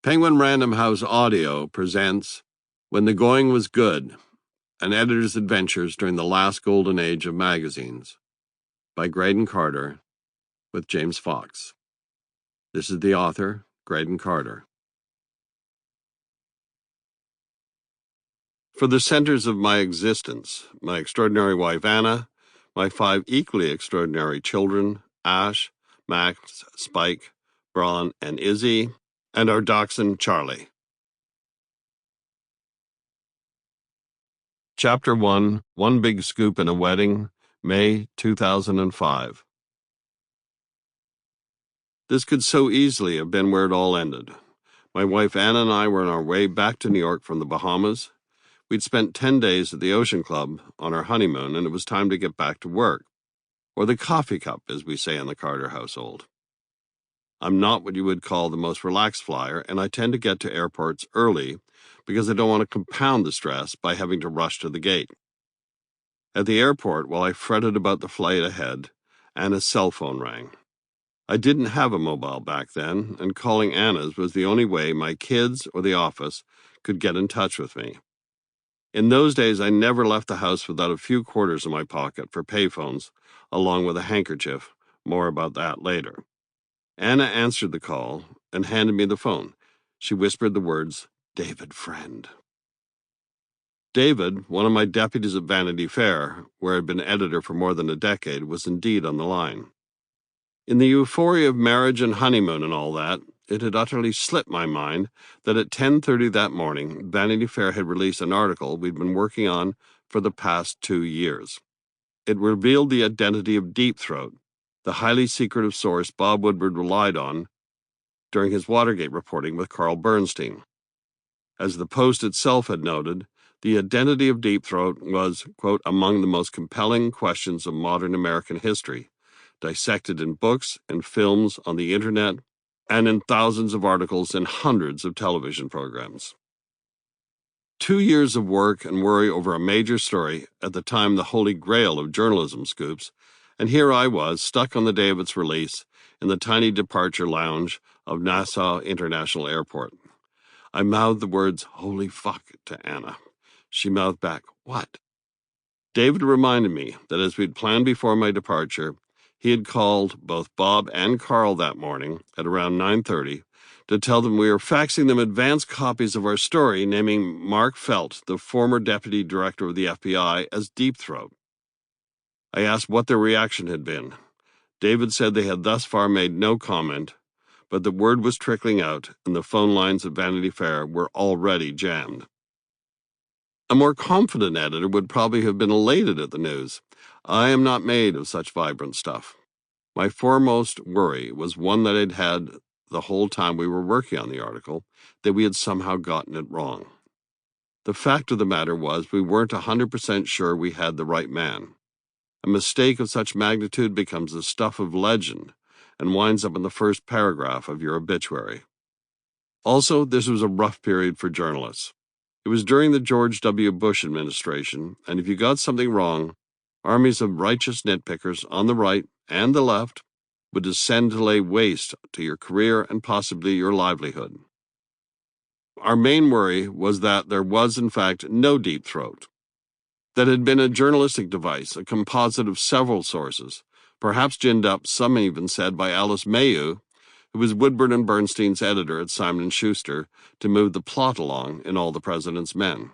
Penguin Random House Audio presents When the Going Was Good, An Editor's Adventures During the Last Golden Age of Magazines by Graydon Carter with James Fox. This is the author, Graydon Carter. For the centers of my existence, my extraordinary wife Anna, my 5 equally extraordinary children, Ash, Max, Spike, Braun, and Izzy, and our dachshund Charlie. Chapter 1, One Big Scoop in a Wedding, May 2005. This could so easily have been where it all ended. My wife Anna and I were on our way back to New York from the Bahamas. We'd spent 10 days at the Ocean Club on our honeymoon, and it was time to get back to work, or the coffee cup, as we say in the Carter household. I'm not what you would call the most relaxed flyer, and I tend to get to airports early because I don't want to compound the stress by having to rush to the gate. At the airport, while I fretted about the flight ahead, Anna's cell phone rang. I didn't have a mobile back then, and calling Anna's was the only way my kids or the office could get in touch with me. In those days, I never left the house without a few quarters in my pocket for payphones, along with a handkerchief. More about that later. Anna answered the call and handed me the phone. She whispered the words, "David, friend." David, one of my deputies at Vanity Fair, where I'd been editor for more than a decade, was indeed on the line. In the euphoria of marriage and honeymoon and all that, it had utterly slipped my mind that at 10:30 that morning, Vanity Fair had released an article we'd been working on for the past 2 years. It revealed the identity of Deep Throat, the highly secretive source Bob Woodward relied on during his Watergate reporting with Carl Bernstein. As the Post itself had noted, the identity of Deep Throat was, quote, among the most compelling questions of modern American history, dissected in books and films, on the internet, and in thousands of articles and hundreds of television programs. 2 years of work and worry over a major story, at the time the holy grail of journalism scoops, and here I was, stuck on the day of its release, in the tiny departure lounge of Nassau International Airport. I mouthed the words, "Holy fuck," to Anna. She mouthed back, "What?" David reminded me that as we'd planned before my departure, he had called both Bob and Carl that morning at around 9:30 to tell them we were faxing them advance copies of our story naming Mark Felt, the former deputy director of the FBI, as Deep Throat. I asked what their reaction had been. David said they had thus far made no comment, but the word was trickling out, and the phone lines at Vanity Fair were already jammed. A more confident editor would probably have been elated at the news. I am not made of such vibrant stuff. My foremost worry was one that I'd had the whole time we were working on the article, that we had somehow gotten it wrong. The fact of the matter was we weren't 100% sure we had the right man. A mistake of such magnitude becomes the stuff of legend and winds up in the first paragraph of your obituary. Also, this was a rough period for journalists. It was during the George W. Bush administration, and if you got something wrong, armies of righteous nitpickers on the right and the left would descend to lay waste to your career and possibly your livelihood. Our main worry was that there was, in fact, no Deep Throat. That had been a journalistic device, a composite of several sources, perhaps ginned up, some even said, by Alice Mayhew, who was Woodward and Bernstein's editor at Simon & Schuster, to move the plot along in All the President's Men.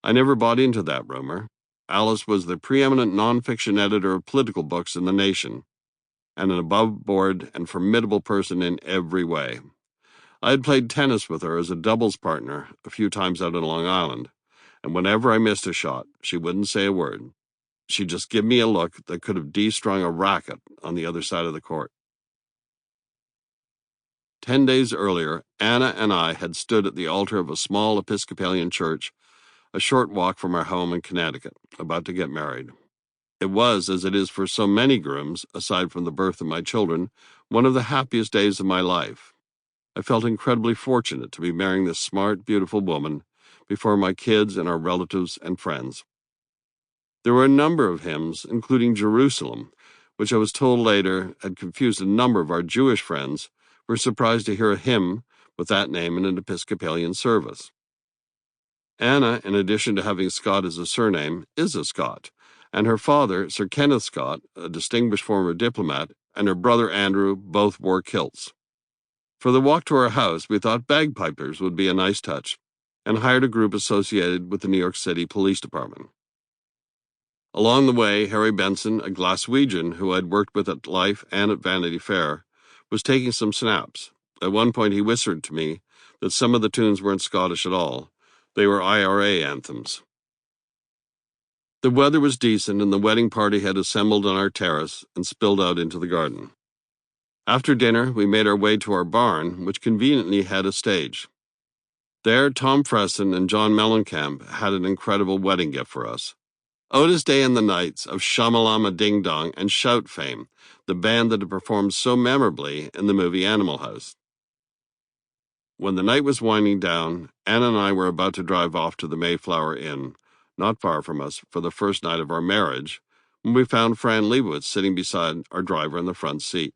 I never bought into that rumor. Alice was the preeminent nonfiction editor of political books in the nation, and an above-board and formidable person in every way. I had played tennis with her as a doubles partner a few times out on Long Island, and whenever I missed a shot, she wouldn't say a word. She'd just give me a look that could have de-strung a racket on the other side of the court. 10 days earlier, Anna and I had stood at the altar of a small Episcopalian church, a short walk from our home in Connecticut, about to get married. It was, as it is for so many grooms, aside from the birth of my children, one of the happiest days of my life. I felt incredibly fortunate to be marrying this smart, beautiful woman before my kids and our relatives and friends. There were a number of hymns, including Jerusalem, which I was told later had confused a number of our Jewish friends, who were surprised to hear a hymn with that name in an Episcopalian service. Anna, in addition to having Scott as a surname, is a Scot, and her father, Sir Kenneth Scott, a distinguished former diplomat, and her brother Andrew both wore kilts. For the walk to our house, we thought bagpipers would be a nice touch, and hired a group associated with the New York City Police Department. Along the way, Harry Benson, a Glaswegian who I'd worked with at Life and at Vanity Fair, was taking some snaps. At one point he whispered to me that some of the tunes weren't Scottish at all. They were IRA anthems. The weather was decent, and the wedding party had assembled on our terrace and spilled out into the garden. After dinner, we made our way to our barn, which conveniently had a stage. There, Tom Fresson and John Mellencamp had an incredible wedding gift for us. Otis Day and the Knights of Shamalama Ding Dong and Shout fame, the band that had performed so memorably in the movie Animal House. When the night was winding down, Anna and I were about to drive off to the Mayflower Inn, not far from us, for the first night of our marriage, when we found Fran Lebowitz sitting beside our driver in the front seat.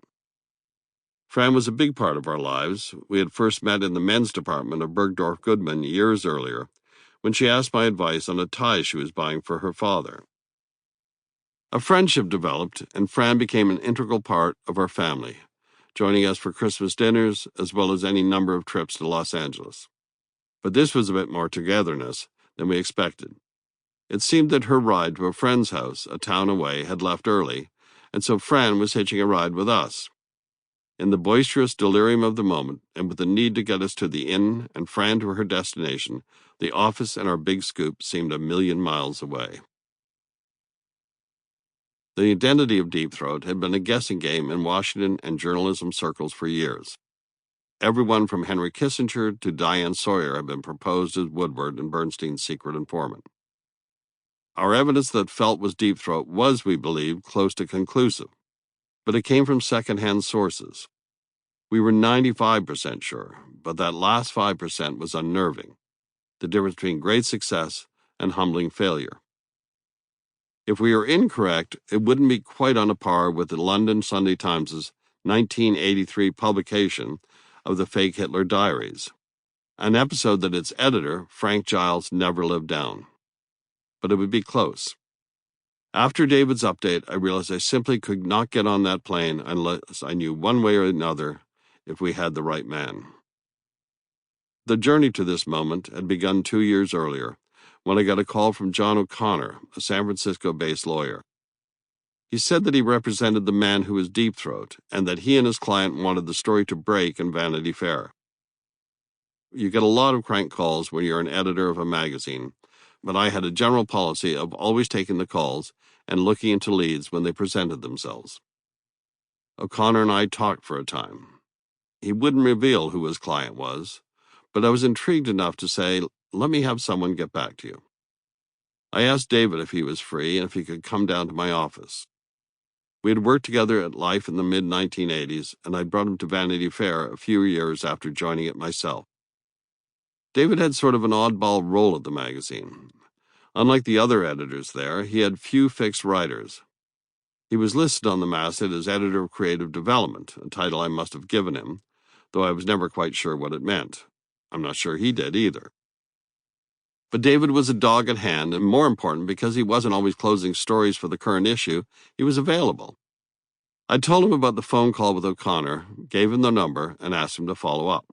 Fran was a big part of our lives. We had first met in the men's department of Bergdorf Goodman years earlier, when she asked my advice on a tie she was buying for her father. A friendship developed, and Fran became an integral part of our family, joining us for Christmas dinners as well as any number of trips to Los Angeles. But this was a bit more togetherness than we expected. It seemed that her ride to a friend's house, a town away, had left early, and so Fran was hitching a ride with us. In the boisterous delirium of the moment, and with the need to get us to the inn and Fran to her destination, the office and our big scoop seemed a million miles away. The identity of Deep Throat had been a guessing game in Washington and journalism circles for years. Everyone from Henry Kissinger to Diane Sawyer had been proposed as Woodward and Bernstein's secret informant. Our evidence that Felt was Deep Throat was, we believed, close to conclusive, but it came from second-hand sources. We were 95% sure, but that last 5% was unnerving, the difference between great success and humbling failure. If we are incorrect, it wouldn't be quite on a par with the London Sunday Times' 1983 publication of the fake Hitler diaries, an episode that its editor, Frank Giles, never lived down. But it would be close. After David's update, I realized I simply could not get on that plane unless I knew one way or another if we had the right man. The journey to this moment had begun 2 years earlier, when I got a call from John O'Connor, a San Francisco-based lawyer. He said that he represented the man who was Deep Throat, and that he and his client wanted the story to break in Vanity Fair. You get a lot of crank calls when you're an editor of a magazine, but I had a general policy of always taking the calls and looking into leads when they presented themselves. O'Connor and I talked for a time. He wouldn't reveal who his client was, but I was intrigued enough to say, "Let me have someone get back to you." I asked David if he was free and if he could come down to my office. We had worked together at Life in the mid-1980s, and I brought him to Vanity Fair a few years after joining it myself. David had sort of an oddball role at the magazine. Unlike the other editors there, he had few fixed writers. He was listed on the masthead as editor of creative development, a title I must have given him, though I was never quite sure what it meant. I'm not sure he did either. But David was a dog at hand, and more important, because he wasn't always closing stories for the current issue, he was available. I told him about the phone call with O'Connor, gave him the number, and asked him to follow up.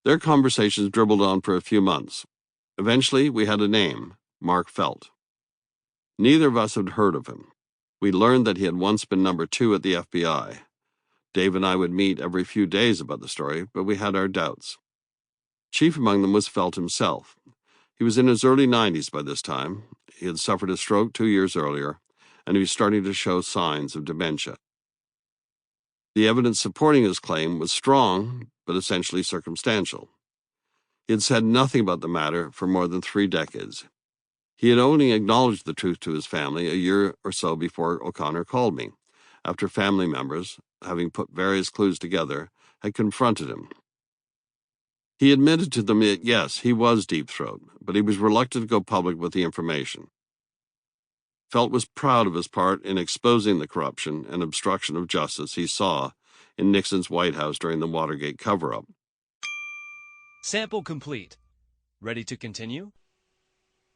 Their conversations dribbled on for a few months. Eventually, we had a name, Mark Felt. Neither of us had heard of him. We learned that he had once been number 2 at the FBI. Dave and I would meet every few days about the story, but we had our doubts. Chief among them was Felt himself. He was in his early 90s by this time. He had suffered a stroke 2 years earlier, and he was starting to show signs of dementia. The evidence supporting his claim was strong, but essentially circumstantial. He had said nothing about the matter for more than 3 decades. He had only acknowledged the truth to his family a year or so before O'Connor called me, after family members, having put various clues together, had confronted him. He admitted to them that, yes, he was Deep Throat, but he was reluctant to go public with the information. Felt was proud of his part in exposing the corruption and obstruction of justice he saw in Nixon's White House during the Watergate cover-up, Sample complete. Ready to continue?